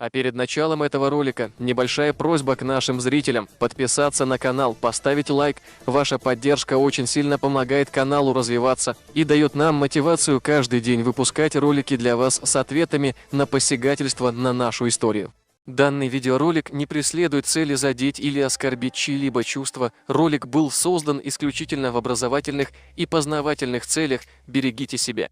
А перед началом этого ролика небольшая просьба к нашим зрителям подписаться на канал, поставить лайк. Ваша поддержка очень сильно помогает каналу развиваться и дает нам мотивацию каждый день выпускать ролики для вас с ответами на посягательство на нашу историю. Данный видеоролик не преследует цели задеть или оскорбить чьи-либо чувства. Ролик был создан исключительно в образовательных и познавательных целях. Берегите себя.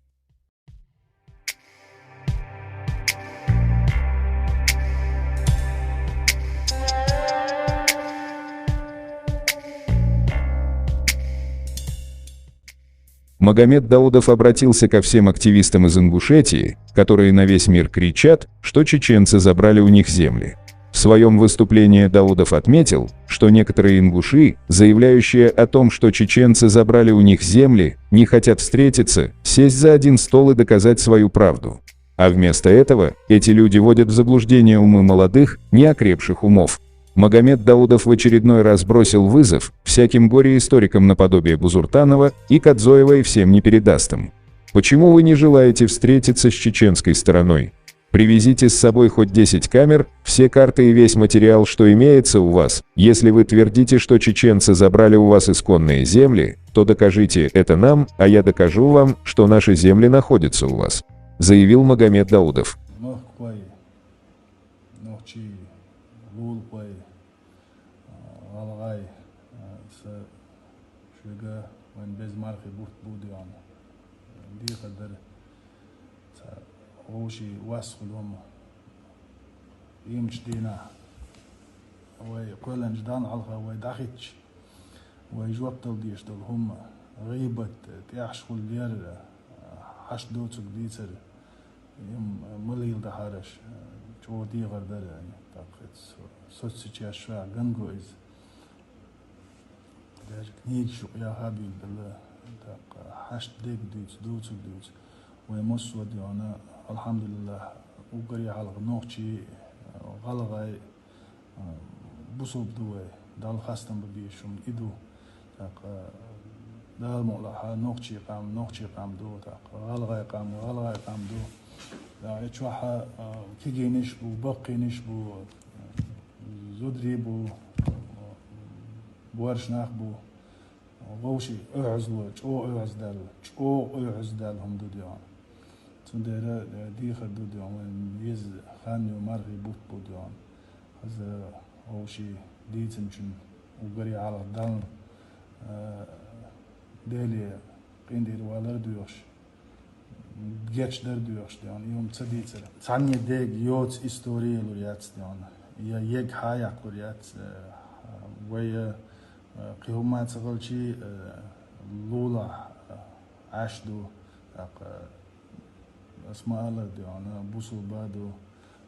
Магомед Даудов обратился ко всем активистам из Ингушетии, которые на весь мир кричат, что чеченцы забрали у них земли. В своем выступлении Даудов отметил, что некоторые ингуши, заявляющие о том, что чеченцы забрали у них земли, не хотят встретиться, сесть за один стол и доказать свою правду. А вместо этого эти люди вводят в заблуждение умы молодых, неокрепших умов. Магомед Даудов в очередной раз бросил вызов всяким горе-историкам наподобие Бузуртанова и Кадзоева и всем непередастым. Почему вы не желаете встретиться с чеченской стороной? Привезите с собой хоть 10 камер, все карты и весь материал, что имеется у вас. Если вы твердите, что чеченцы забрали у вас исконные земли, то докажите это нам, а я докажу вам, что наши земли находятся у вас, заявил Магомед Даудов. وشي واسخ الهم يمش دينا وكل انجدان على ويدخش ويجوبتل ديش دول هم غيبة تيحش كل ديار حش دوتسك ديتر يم مليل دهارش جو دي غردر يعني تاقت سوتسي اشوا غنغويز داش كنيج شو يا حبيب بالله تاق حش ديك دوتسك دوتس ويمس ودي انا الحمد لله وقري على نوختي غلغاي بصوب دوي دال خاستم ببيشم إدو تاق دال مولها نوختي قام دو تاق غلغاي قام دو لا يتشوحا كيجينش بو بقينش بو زودري بو بورشناخ بو غوشي اعزلو اعز دال هم دو ديان تندرا دي خدو ديان يز خاني ومارغي بوت ديان هذا هو شيء دي تمشن وقري على الدال دالي قيندير والر دوش جيتش در دوش ديان يوم تصديتر ثانية ديك يوت استوري لوريات ديان يا يك حياك لوريات ويا قيومات غلشي لولا عشدو اسماء الله دي أنا بوسو بادو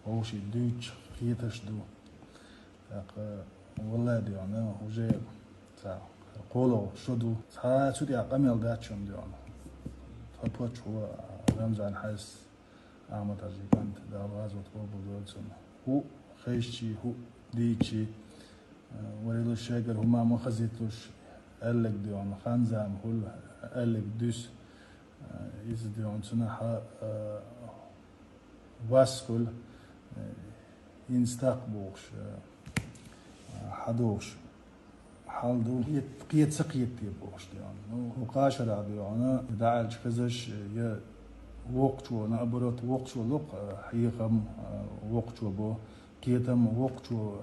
أو شيء دوتش خيتش دو والله دي أنا وجي قولو شدو سودي أقامل داتشون دي أنا فبوش هو رمزان حس أحمد عزيزان دا غازوة بابو دولسون هو خيشي هو ديتشي وليلو الشاقر هما ما خزيتوش قالك دي أنا خانزام هو قالك دوس يزديون سنحا واسكل ينستقبوش حدوش حالدو قيت سقيت يبوش ديان وقاشر ديانا داعش كزش يا وقتو انا ابرت وقتو لق حيقم وقتو بو كيتم وقتو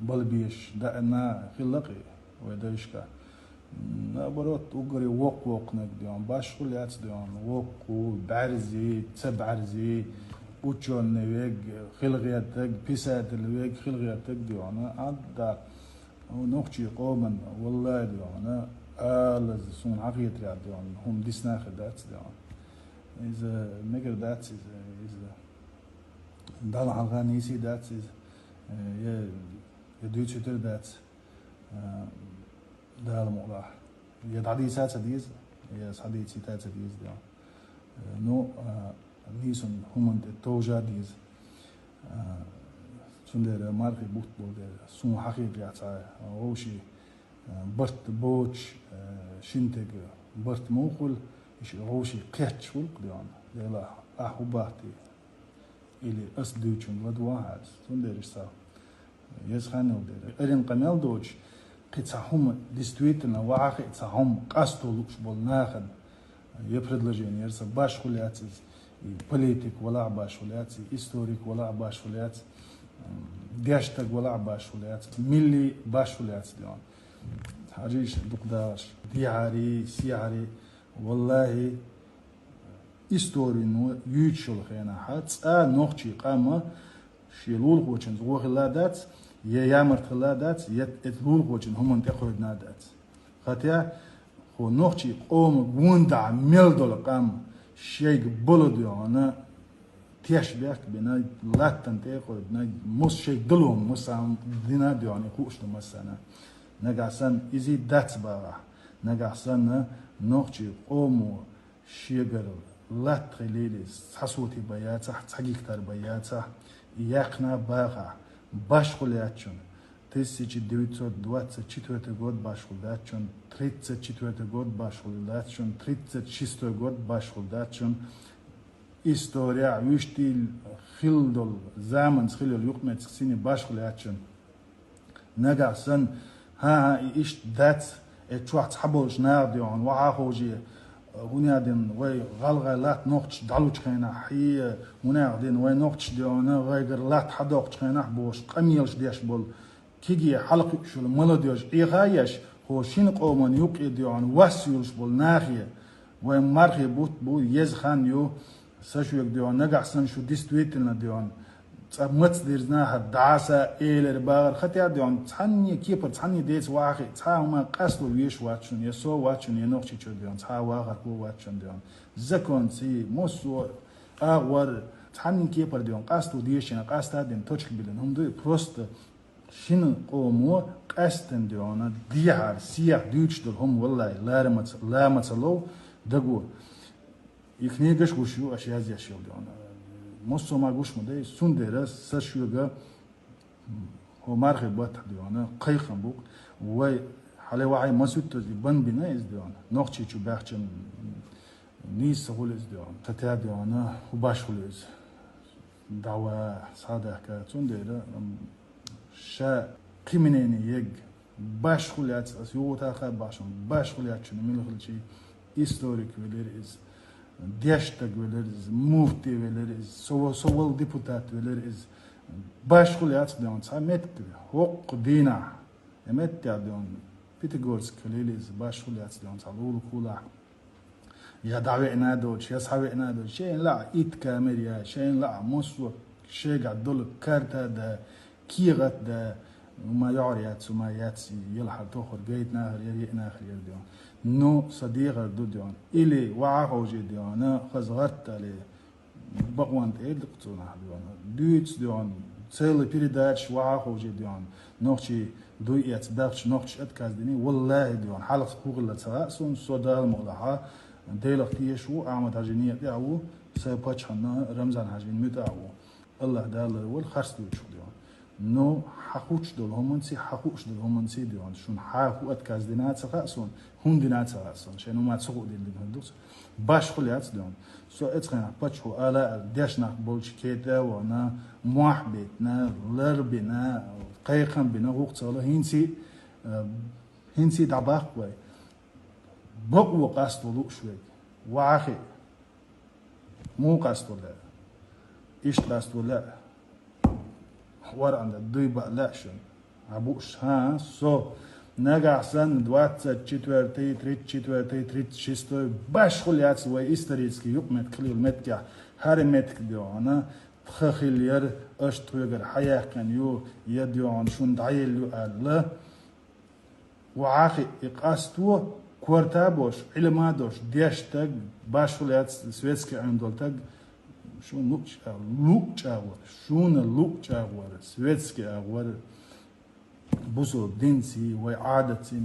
بلبيش دعنا خلقي ويدايشكا نبرت وقري وق نقديون باش كل يات ديون وق وبعرزي تبعرزي وجون نويج خلقياتك بيسات الويج خلقياتك ديون عدا ونوختي قوما والله ديون آل سون عقيد ديون هم ديسنا خدات ديون إذا نقدر دات إذا دال حلقان يسي دات يا يدوتش تر دات دال موضح يدعدي ساتة ديز يا صديق ساتة ديز ده نو نيسون هم توجا ديز سندر ماركي بوت بودر سون حقيقي عطا وشي برت بوتش شنتج برت موخل إيش وشي قيتش ولق ديان يلا أحباتي или أصدوچون ودواهاز سندرش سا يزخانو دير أرين قمال دوش قيتهم действительно واقع تهم قاستولوش болнахад я предложение ерса баш хуляцис политик вала баш хуляци историк вала баш хуляци دياشتاق ولا عباش ولات ملي باش ولات ديون حاجيش دقداش دياري سياري والله истории но ючил хена хац нохчи قام شيلول خوچن زوغلادات يا يامرتلادات يت اتلول خوچن هم انتخودنادات خاطر خو نохчи قوم гунда ملدول قام شيك بولديون تيش بيك بنا لاتن تيخو بنا مس شيء دلهم مسام دينا دياني خوش مسنا نجاسن إزي دات بارا نجاسن نوخشي قومو شيغر لات خليلس حسوتي بياتا حقيقتر بياتا يقنا بارا باشخولياتشون 1924 год башхулдатчун 34 год башхулдатчун 36 год башхулдатчун история виштил хилдол заман хилол юқмет сини башхулячун нагасан ها إيش دات اتشوات حبوش نارديون وعاخوجي ونادين وي غلغلات نوقش دالوش خينا حي ونادين وي نوقش ديونا غير لات حدوقش خينا بوش قميلش ديش بول كيجي حلق شو ملوديوش إيغايش هو شين قومن يوقي ديون واسيولش بول ناخية وي مرخي بو يزخان يو ساشو ديون نقعسن شو ديستويتلنا ديون مت ديرنا هدعسة إيلر باغر ختيا ديون تحني كيبر تحني ديت واخي تحاوما قاسلو ويش واتشون يسو واتشون ينوخشي شو ديون تحا واغر كو واتشون ديون زكون سي موسو أغور تحني كيبر ديون قاسلو ديشنا قاستا دين توشك بلن هم دو بروست شنو قومو قاستن ديون ديار سياح ديوش دول هم والله لا متلو دقو يكنيغش وشو أشياء زي أشياء ديون موسو ما قوش مدي سندرة سشيوغا هو مارخي بات ديونا قيخن بوك وي حالي وعي مسود تزي بن بنا إز ديونا نوخشي چو باخچن نيس سهول إز ديونا تتيا ديونا وباش خول إز دعوة سادة حكا سندرة شا قيمنيني يج باش خوليات سيوغو خا باشون باش خوليات شنو ميلو خلشي هيستوريك ويلير إز دياشتاق ولرز مفتي ولرز سوال ديبوتات ولرز باش خليات ديون سامت حق دينا امت ديون بيتغورس كليلز باش خليات ديون سالول كولا يا دعوينا دوش يا صحابينا دوش شيء لا ايت كاميريا شيء لا مصو شيء قاعد دول كارتا دا كيغت دا وما يعريات وما ياتسي يلحق تخر جيت ناخر يريق ناخر يرديون نو صديقة دوديون إلي وعاقوجي ديون خزغرت علي بقوانت إيد قطونا ديون دويتس ديون تسيلي بيريداتش وعاقوجي ديون نوخشي دويات داخش نوخش أتكاز ديني والله ديون حالق حقوق الله تغاسون صدال مغلحة ديلق تيشو أعمد هاجينية ديعو سيباتش حنا رمزان هاجين متعو الله دال والخرس دويشو ديون نو حقوش دول همونسي حقوش دول همونسي ديون شون حقوق أتكاز دينات سخاسون هم دينات سخاسون شنو ما تسوق دين هندوس باش خليات ديون سو اتخنا باتشو على ديشنا بولش كيتا وانا محبتنا لربنا قيقم بنا وقت الله هنسي دعباق وي بقوا قاستو شوي واخي مو قاستو لا ايش قاستو لا حوار عند الدويبة لا شن عبوش ها سو نجعسن دوات چتورتي تريت شستو باش خليات وي استريسكي يقمت كليل متكا هر متك ديوانا تخخيلير اشتوغر حياة كان يو يديوان شون دعيل يو الله وعاخي اقاستو كورتابوش علمادوش ديشتاق باش خليات سويتسكي عندولتاق شون لوك أغور شون لوك أغور سويتسكي أغور بوسو دينسي وعادتي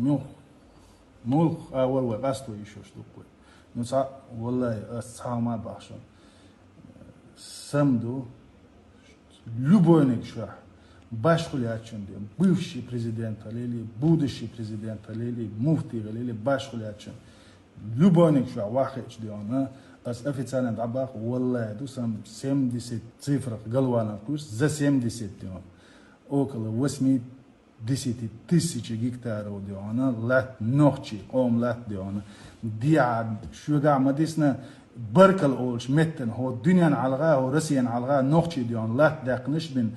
ملخ أغور وقاستو يشوش دوكوي نصع والله أصحاب ما باشون سمدو любойник шах باش خلياتشون دي бывший президент алели будущий президент алели муфти алели باش خلياتشون لبنان شو واحد ديانا أس أفيتسان دعباق والله دوسم 70 صفر قلوانا كوش ز 70 ديان أوكل وسمي ديسيتي تسيج هكتار وديانا لا نوخشي قوم لا ديانا ديعاد شو قاع مديسنا بركل أولش متن هو الدنيا علغا هو رسيا علغا نوخشي ديان لا داقنش بن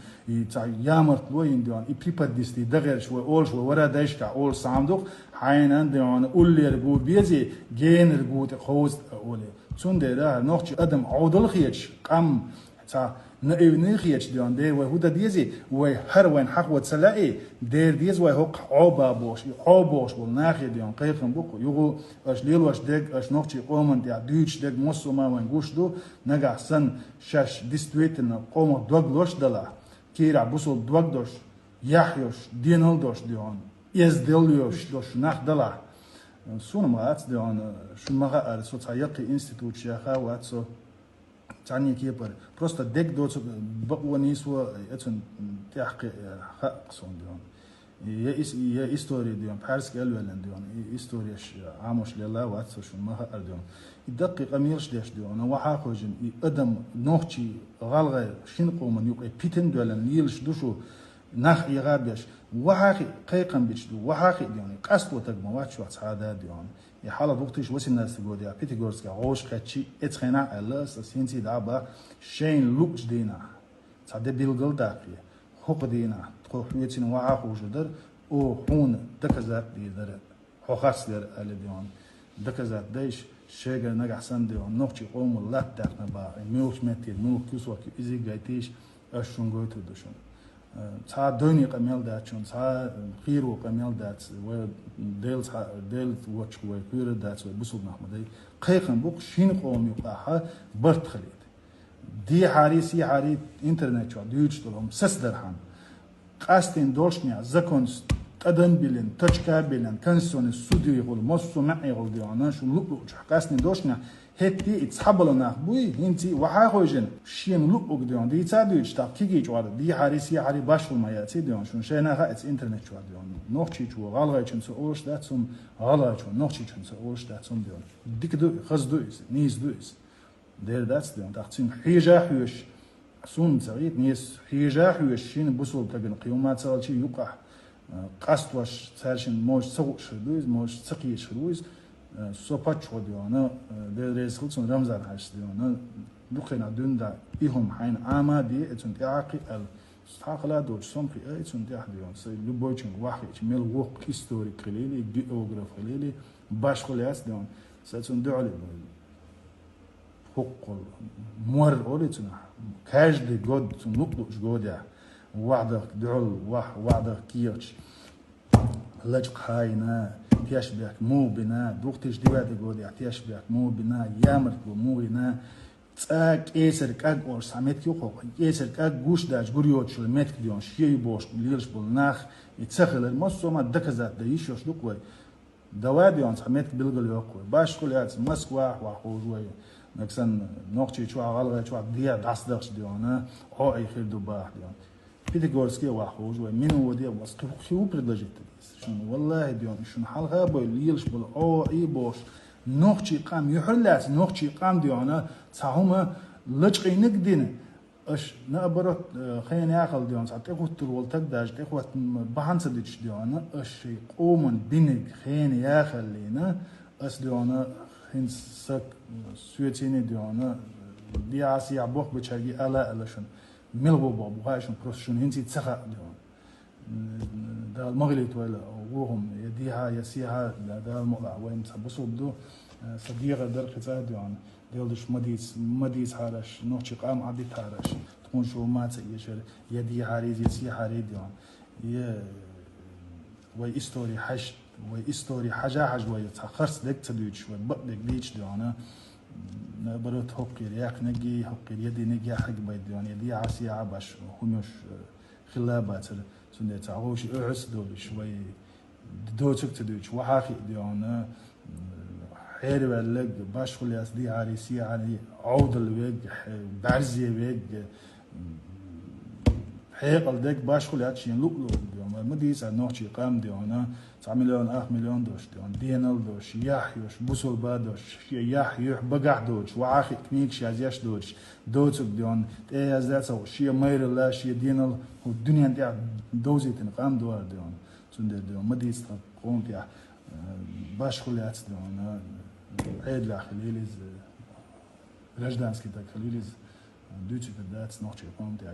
يامرت لوين ديان يبريباد ديستي دغير شو أولش ورا دايشكا أول صامدوق حين ديان أولي رجو بيزي جين رجو تخوز أولي سونده ده نوخشي أدم عودل خيش قام تا نقيني خيش ديان ده وهودا ديزي وهر وين حق وتسلائي دير ديز وهوق عوبوش والناخي ديان قيقن بوكو يغو اش ليل واش ديك اش نوخشي قومن ديا دوش ديك موسوما وين قوش دو نقع سن شاش ديستويتن قوم دوغلوش دلا كيرا بوصل دوغدوش يحيوش دينل دوش ديان يزدليوش دوش ناخ دلا سون مغات ديان شو مغا ارسو تايقي انستيتوت شيخا واتسو تعني كيبر просто ديك دوت بقونيسو اتن تحقي حق سون ديان يا استوري ديان بارس قالولن ديان استوريش عاموش لله واتسو شو مغا ديان يدقق اميرش ديش ديان وحا خوجن ادم نوخشي غالغا شين قومن يقي بيتن دولن يلش دوشو نخ يغابش وحاخي قيقن بيشدو وحاخي ديان قصد وتقما واتشو هذا ديان يحالا وقتش وسي الناس تقول يا بيتيغورسكا غوش خاتشي اتخنا الاس سينتي دابا شين لوكش دينا صاد بيلغل داقي حق دينا تخو حويتين وعا خوجدر او حون دكزات ديدر خوخاس در ال ديون دكزات دايش شيغا نغحسن ديون نوخشي قوم الله داقنا با ميوش متي نو كيسو كي ازي غايتيش اشونغوتو دشون تا دوني قميل داتشون تا خيرو قميل دات و ديل واتش و كير دات بسوب محمدي قيقن بوق شين قوم يقاها برت خليد دي حارسي حاري انترنت شو ديوش دولم سس درهم قاستين دولشنيا زكونس قدم بيلن تشكا بيلن كنسون السوديو يقول موسو معي يقول ديانا شو لوك قاستين دولشنيا هتي اتسحبلنا بوي هنتي وحا خوجن شين لوك ديون دي تادوش تا كيجي جوار دي حارسي حاري باشل ما ياتي ديون شون شينا ها اتس انترنت شو ديون نوخشي جو غالغا چنسو اوش داتسوم غالغا چون نوخشي چنسو اوش داتسوم ديون ديك دو خز دويس نيز دويس دير داتس ديون تاقسيم حيجا حيوش سون زغيت نيس حيجا حيوش شين بوصل تبين قيومات سالشي يقع قصد واش سالشين موش سوش دويس موش سقيش دويس سوباتش وديانا درس خلصون رمزان هاش ديانا دخلنا دوندا إهم حين عمادي اتون تعاقي ال استحقلا دوش سمخي اتون تاح ديان سي لبوچن واحد ميل وق هيستوري قليلي جيوغراف قليلي باش خلياس ديان ساتون دعلي حق مور اولتون كاجدي جود نقطش جودا وعدك دعل وعدك كيرش لجق هاينا تياش بيك مو بنا دوختش ديوادي قولي تياش بيك مو بنا يامرت مو بنا تاك ايسر كاك اور سامت كيو خو ايسر كاك گوش داش غوريوت شل متك ديون شي بوش ليرش بولناخ يتسخل المصومه دكزات دايشوش دوكوي دواديون سامت بلغل يوكو باش كليات مسكوا واخو جوي نكسن نوقتي شو غلغه شو ديا داس ديون او اي خير دوباح ديون بيتيغورسكي واخو جوي من هو دي واسطو خيو بريدجيت شنو والله ديون شنو حلقه بو ليلش بول او اي بوش نوخشي قام يحلات نوخشي قام ديونا تاهما لجقي نقدين اش نابرت خين ياخل ديون ساعتي قلت له تقداش تخوت بحنس ديش ديونا اش قومن بينك خين ياخل لينا اس ديونا خين سك سويتيني ديونا دي اسيا بوخ بچاغي الا الاشن ملبو بابو هاشن بروفيشن هنتي تسخا ديون دا المغليت ولا وهم يديها يسيها دا الموضع وين تبصوا بدو صديقة در قطع ديون ديلش مديس هارش نوشي قام عبد هارش تكون شو ما تيشر يدي هاريز يسي هاري ديون ي وي استوري حش وي استوري حاجة وي تخرس دك تدويش وي بقدك ديش ديون برات حقير ياك نجي حقير يدي نجي حق بيد ديون يدي عسي عبش همش خلابات سنده تعوش اعس دول شوي دوتك تدوش وحاخي ديون حير بلق باش خلياس دي عريسي يعني عود الوج بعرزي وج حيقل ديك باش خليات شين لوك لوك ديون ما دي سا نوع شي قام ديون 9 مليون 8 مليون دوش ديون دينال دوش يحيوش بوسول بادوش يحيوح بقع دوش وعاخي كنيك شازياش دوش دوتك ديون ايه ازداد سو شي مير الله شي دينال والدنيا انت دوزي تنقام دوار ديون سند ديون ما دي سا قوم تاع باش خليات ديون عيد لا خليليز رجدانسكي تاع خليليز دوتك داتس نوع شي قوم تاع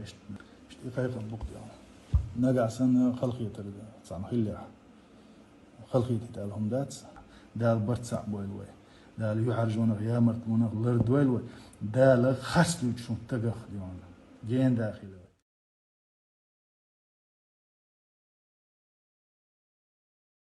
يقايق البوك ديالهم نقع سن خلقية صام خليح خلقية تالهم دات دال برتسع بويلوي دال يحرجون غيامرت من غلر دويلوي دال خسلو تشون تقخ ديون جين داخل